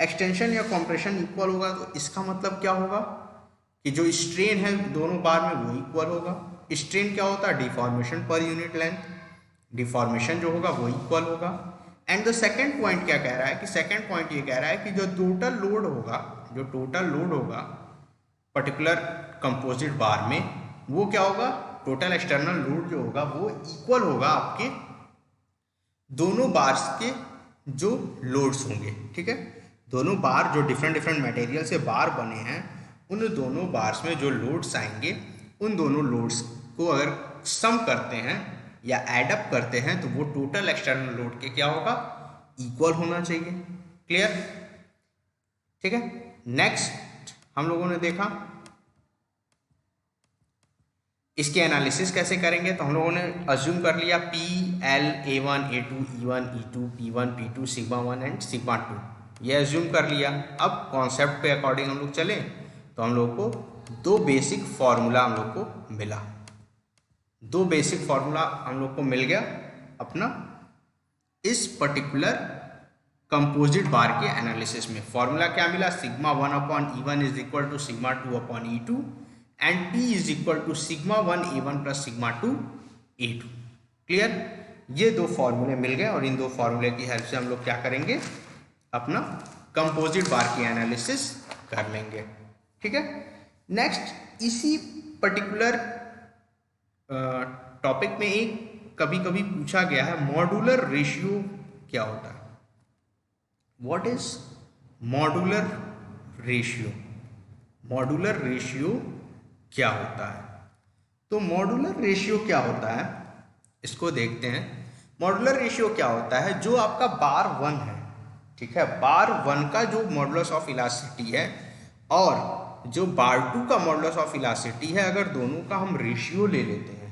एक्सटेंशन या कॉम्प्रेशन इक्वल होगा तो इसका मतलब क्या होगा कि जो स्ट्रेन है दोनों बार में वो इक्वल होगा। स्ट्रेन क्या होता है, deformation per unit length, deformation जो होगा वो इक्वल होगा। एंड द सेकेंड पॉइंट क्या कह रहा है कि सेकेंड पॉइंट ये कह रहा है कि जो टोटल लोड होगा पर्टिकुलर कंपोजिट बार में, वो क्या होगा, टोटल एक्सटर्नल लोड जो होगा वो इक्वल होगा आपके दोनों बार्स के जो लोड्स होंगे, ठीक है। दोनों बार जो डिफरेंट मटेरियल से बार बने हैं, उन दोनों बार्स में जो लोड्स आएंगे, उन दोनों लोड्स को अगर सम करते हैं या एडअप करते हैं तो वो टोटल एक्सटर्नल लोड के क्या होगा, इक्वल होना चाहिए, क्लियर, ठीक है। नेक्स्ट हम लोगों ने देखा इसके एनालिसिस कैसे करेंगे, तो हम लोगों ने अज्यूम कर लिया P, L, A1, A2, E1, E2, P1, P2, sigma 1 and sigma 2, ये अज्यूम कर लिया। अब कॉन्सेप्ट पे अकॉर्डिंग हम लोग चले तो हम लोग को दो बेसिक फार्मूला हम लोग को मिला, दो बेसिक फार्मूला हम लोग को मिल गया अपना इस पर्टिकुलर कंपोजिट बार के एनालिसिस में। फार्मूला क्या मिला, sigma 1 upon E1 is equal to sigma 2 upon E2 and P is equal to sigma 1 A1 plus sigma 2 A2, clear. ये दो फॉर्मूले मिल गए और इन दो फॉर्मूले की हेल्प से हम लोग क्या करेंगे, अपना कंपोजिट बार की एनालिसिस कर लेंगे, ठीक है। नेक्स्ट इसी पर्टिकुलर टॉपिक में एक कभी कभी पूछा गया है, मॉड्यूलर रेशियो क्या होता है, what is modular ratio, modular ratio क्या होता है। तो मॉड्यूलर रेशियो क्या होता है, इसको देखते हैं। मॉड्यूलर रेशियो क्या होता है, जो आपका बार 1 है, ठीक है, बार 1 का जो मॉडुलस ऑफ इलास्टिसिटी है और जो बार 2 का मॉडुलस ऑफ इलास्टिसिटी है, अगर दोनों का हम रेशियो ले लेते हैं,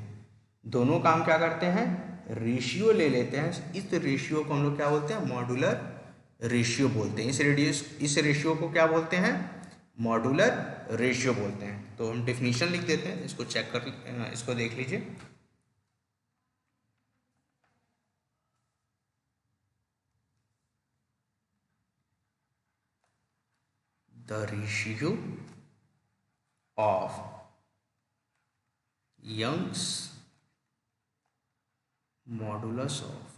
दोनों का हम क्या करते हैं, रेशियो ले लेते हैं, इस रेशियो को हम लोग क्या बोलते हैं, मॉड्यूलर रेशियो बोलते हैं। इस रेशियो को क्या बोलते हैं, मॉड्यूलर रेशियो बोलते हैं। तो हम डेफिनेशन लिख देते हैं, इसको चेक कर, इसको देख लीजिए। The ratio of Young's modulus of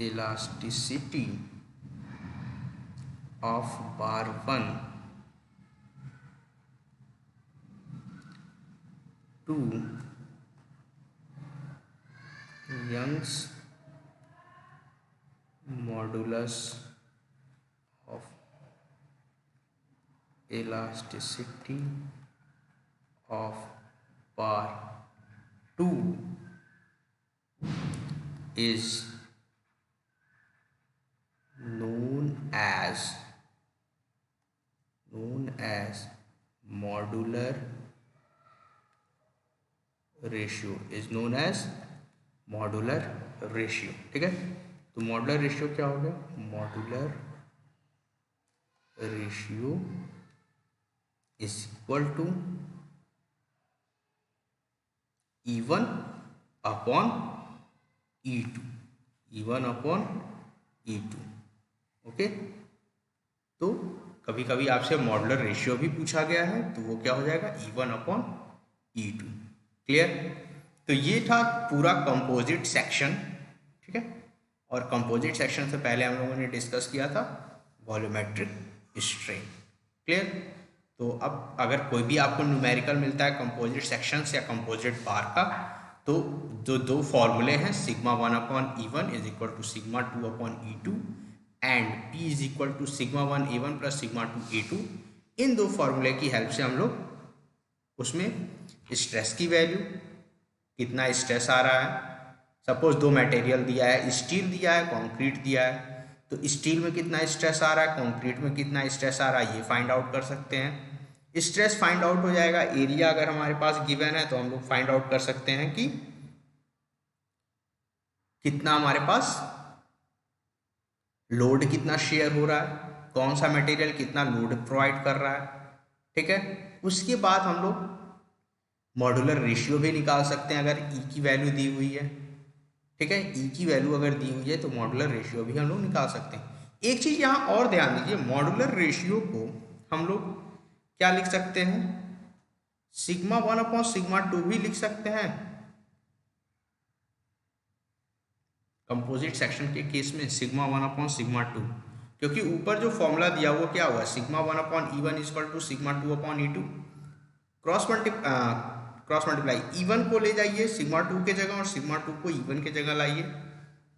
elasticity of bar 1 to Young's modulus of elasticity of bar 2 is known as modular ratio, is known as modular ratio. ठीक है, तो मॉडुलर रेशियो क्या हो गया? Modular ratio is equal to E1 upon E2, E1 upon E2। Okay, तो कभी कभी आपसे मॉडुलर रेशियो भी पूछा गया है, तो वो क्या हो जाएगा? E1 upon E2। क्लियर? तो ये था पूरा कंपोजिट सेक्शन। ठीक है, और कंपोजिट सेक्शन से पहले हम लोगों ने डिस्कस किया था वॉल्यूमेट्रिक स्ट्रेन। क्लियर? तो अब अगर कोई भी आपको न्यूमेरिकल मिलता है कंपोजिट सेक्शंस या कंपोजिट बार का, तो जो दो फॉर्मूले हैं sigma 1 upon E1 is equal to sigma 2 upon E2 and P is equal to sigma 1 A1 plus sigma 2 A2, इन दो फॉर्मूले की हेल्प से हम लोग उसमें स्ट्रेस की वैल्यू, कितना स्ट्रेस आ रहा है, सपोज दो मटेरियल दिया है, स्टील दिया है, कंक्रीट दिया है, तो स्टील में कितना स्ट्रेस आ रहा है, कंक्रीट में कितना स्ट्रेस आ रहा है, ये फाइंड आउट कर सकते हैं। स्ट्रेस फाइंड आउट हो जाएगा। एरिया अगर हमारे पास गिवन है तो हम लोग फाइंड आउट कर सकते हैं कि कितना हमारे पास लोड कितना शेयर हो रहा है, कौन सा मटेरियल कितना लोड प्रोवाइड कर रहा है। ठीक है, उसके बाद हम लोग मॉडुलर रेशियो भी निकाल सकते हैं अगर E की वैल्यू दी हुई है। ठीक है, E की वैल्यू अगर दी हुई है तो मॉडुलर रेशियो भी हम लोग निकाल सकते हैं। एक चीज यहाँ और ध्यान दीजिए, मॉडुलर रेशियो को हम लोग क्या लिख सकते हैं? सिग्मा 1 अपॉन सिग्मा 2 भी लिख सकते हैं कंपोजिट सेक्शन के केस में, सिग्मा 1 अपॉन सिग्मा 2, क्योंकि ऊपर जो फॉर्मूला दिया वो क्या हुआ? Sigma 1 upon E1 equal to sigma 2 upon E2। Cross multiply E1 को ले जाइए सिग्मा 2 के जगह और सिग्मा 2 को E1 के जगह लाइए,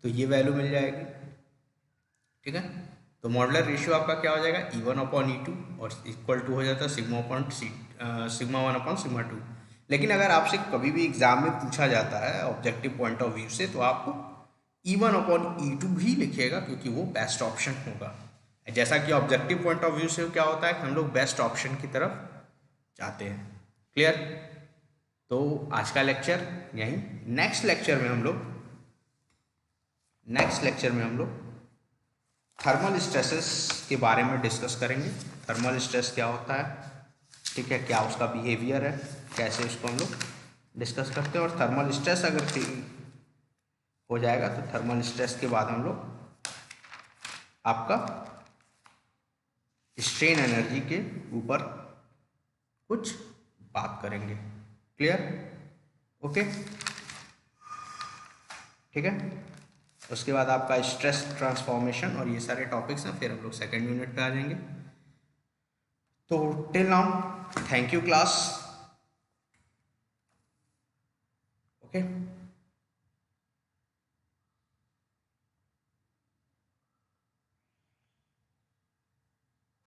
तो ये वैल्यू मिल जाएगी। ठीक है, तो मॉडुलर रेशियो आपका क्या हो जाएगा? E1 अपॉन E2 और इक्वल टू हो जाता है सिग्मा 1 अपॉन सिग्मा 2। लेकिन अगर आपसे कभी भी एग्जाम में पूछा जाता है ऑब्जेक्टिव पॉइंट ऑफ व्यू से, तो आपको E1 अपॉन E2 भी लिखिएगा, क्योंकि वो बेस्ट ऑप्शन होगा। जैसा कि ऑब्जेक्टिव पॉइंट ऑफ व्यू से क्या होता है कि हम लोग बेस्ट ऑप्शन की तरफ जाते हैं। क्लियर? तो आज का लेक्चर यहीं, नेक्स्ट लेक्चर में हम लोग थर्मल स्ट्रेसेस के बारे में डिस्कस करेंगे। थर्मल स्ट्रेस क्या होता है, ठीक है, क्या उसका बिहेवियर है, कैसे उसको हम लोग डिस्कस करते हैं। और थर्मल स्ट्रेस अगर हो जाएगा तो थर्मल स्ट्रेस के बाद हम लोग आपका स्ट्रेन एनर्जी के ऊपर कुछ बात करेंगे। क्लियर? ओके, ठीक है। उसके बाद आपका स्ट्रेस ट्रांसफॉर्मेशन और ये सारे टॉपिक्स हैं, फिर हम लोग सेकेंड यूनिट पे आ जाएंगे। तो till now thank you class.